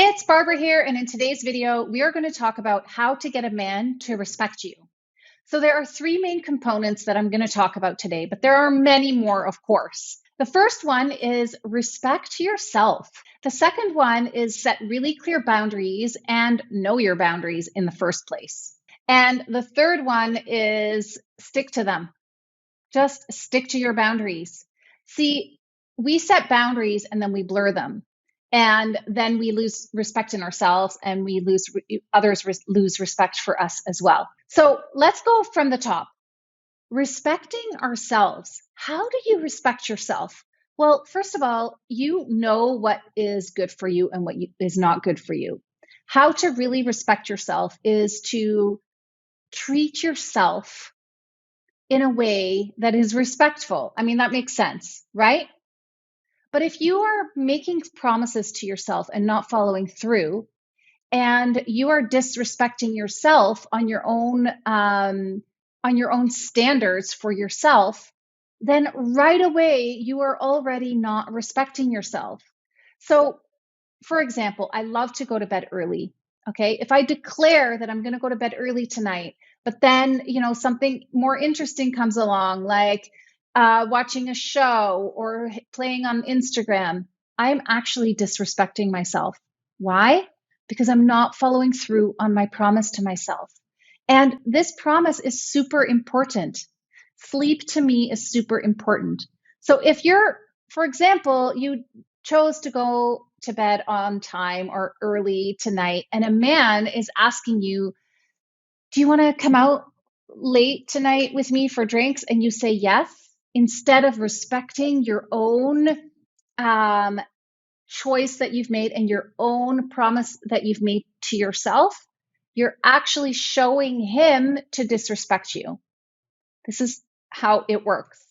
It's Barbara here, and in today's video, we are going to talk about how to get a man to respect you. So there are three main components that I'm going to talk about today, but there are many more, of course. The first one is respect yourself. The second one is set really clear boundaries and know your boundaries in the first place. And the third one is stick to them. Just stick to your boundaries. See, we set boundaries and then we blur them. And then we lose respect in ourselves, and we others lose respect for us as well. So let's go from the top. Respecting ourselves. How do you respect yourself? Well, first of all, you know what is good for you and what is not good for you. How to really respect yourself is to treat yourself in a way that is respectful. I mean, that makes sense, right? But if you are making promises to yourself and not following through, and you are disrespecting yourself on your own standards for yourself, then right away you are already not respecting yourself. So, for example, I love to go to bed early. Okay, if I declare that I'm going to go to bed early tonight, but then something more interesting comes along, like watching a show or playing on Instagram, I'm actually disrespecting myself. Why? Because I'm not following through on my promise to myself. And this promise is super important. Sleep to me is super important. So if you're, for example, you chose to go to bed on time or early tonight, and a man is asking you, do you want to come out late tonight with me for drinks? And you say yes, instead of respecting your own choice that you've made and your own promise that you've made to yourself, you're actually showing him to disrespect you. This is how it works.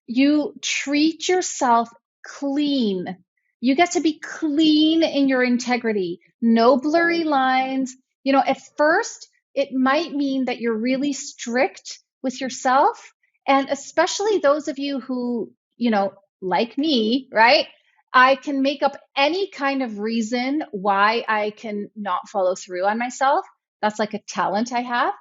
You treat yourself clean. You get to be clean in your integrity. No blurry lines. At first, it might mean that you're really strict with yourself. And especially those of you who, like me, right? I can make up any kind of reason why I can not follow through on myself. That's like a talent I have.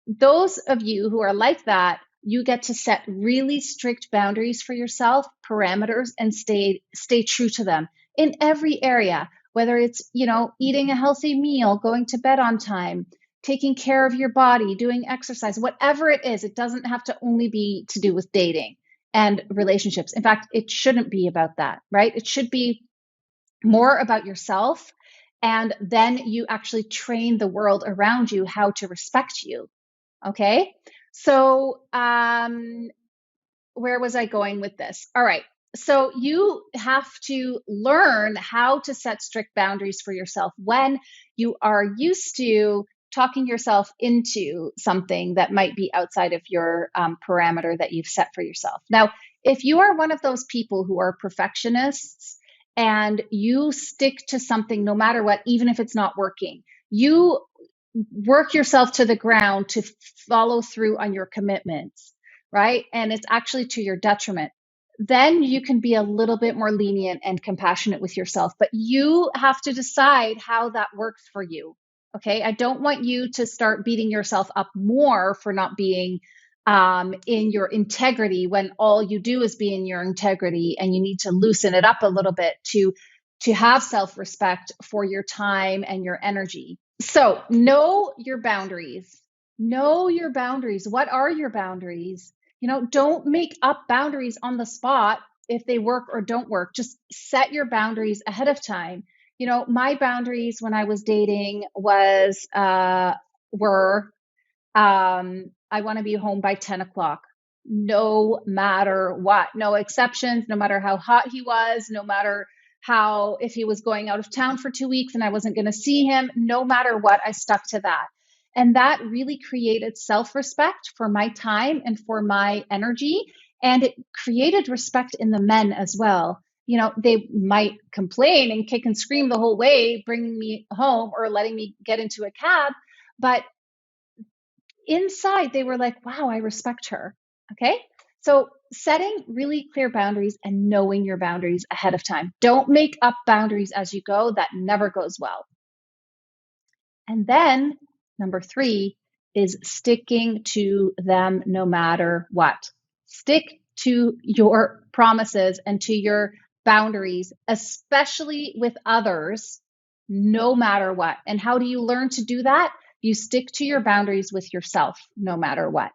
Those of you who are like that, you get to set really strict boundaries for yourself, parameters, and stay true to them in every area, whether it's, eating a healthy meal, going to bed on time, taking care of your body, doing exercise, whatever it is. It doesn't have to only be to do with dating and relationships. In fact, it shouldn't be about that, right? It should be more about yourself. And then you actually train the world around you how to respect you. Okay. So, where was I going with this? All right. So you have to learn how to set strict boundaries for yourself when you are used to talking yourself into something that might be outside of your parameter that you've set for yourself. Now, if you are one of those people who are perfectionists and you stick to something no matter what, even if it's not working, you work yourself to the ground to follow through on your commitments, right? And it's actually to your detriment. Then you can be a little bit more lenient and compassionate with yourself, but you have to decide how that works for you. Okay. I don't want you to start beating yourself up more for not being in your integrity when all you do is be in your integrity, and you need to loosen it up a little bit to have self-respect for your time and your energy. So know your boundaries. Know your boundaries. What are your boundaries? Don't make up boundaries on the spot if they work or don't work. Just set your boundaries ahead of time. My boundaries when I was dating were I want to be home by 10 o'clock, no matter what. No exceptions, no matter how hot he was, no matter if he was going out of town for 2 weeks and I wasn't going to see him, no matter what, I stuck to that. And that really created self-respect for my time and for my energy. And it created respect in the men as well. They might complain and kick and scream the whole way, bringing me home or letting me get into a cab. But inside, they were like, wow, I respect her. Okay. So setting really clear boundaries and knowing your boundaries ahead of time. Don't make up boundaries as you go. That never goes well. And then number 3 is sticking to them no matter what. Stick to your promises and to your boundaries, especially with others, no matter what. And how do you learn to do that? You stick to your boundaries with yourself, no matter what.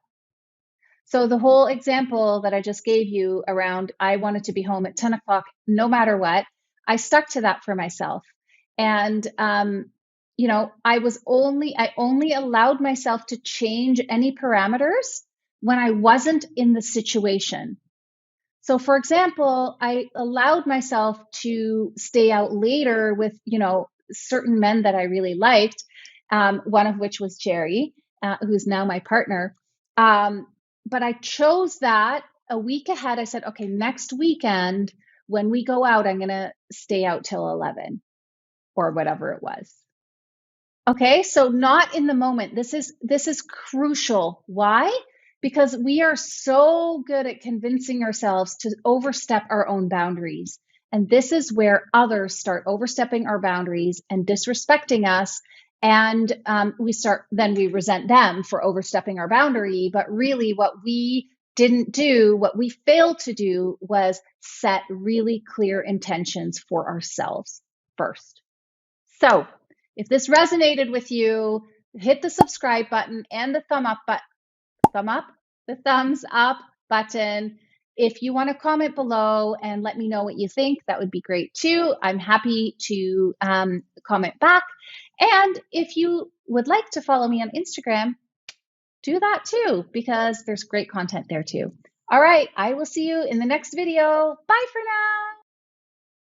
So the whole example that I just gave you around, I wanted to be home at 10 o'clock, no matter what, I stuck to that for myself. And, you know, I only allowed myself to change any parameters when I wasn't in the situation. So for example, I allowed myself to stay out later with, you know, certain men that I really liked, one of which was Jerry, who's now my partner. But I chose that a week ahead. I said, okay, next weekend when we go out, I'm going to stay out till 11 or whatever it was. Okay, so not in the moment. This is crucial. Why? Because we are so good at convincing ourselves to overstep our own boundaries. And this is where others start overstepping our boundaries and disrespecting us. And then we resent them for overstepping our boundary. But really what we didn't do, what we failed to do, was set really clear intentions for ourselves first. So if this resonated with you, hit the subscribe button and the thumbs up button. If you want to comment below and let me know what you think, that would be great too. I'm happy to comment back. And if you would like to follow me on Instagram, do that too, because there's great content there too. All right, I will see you in the next video. Bye for now.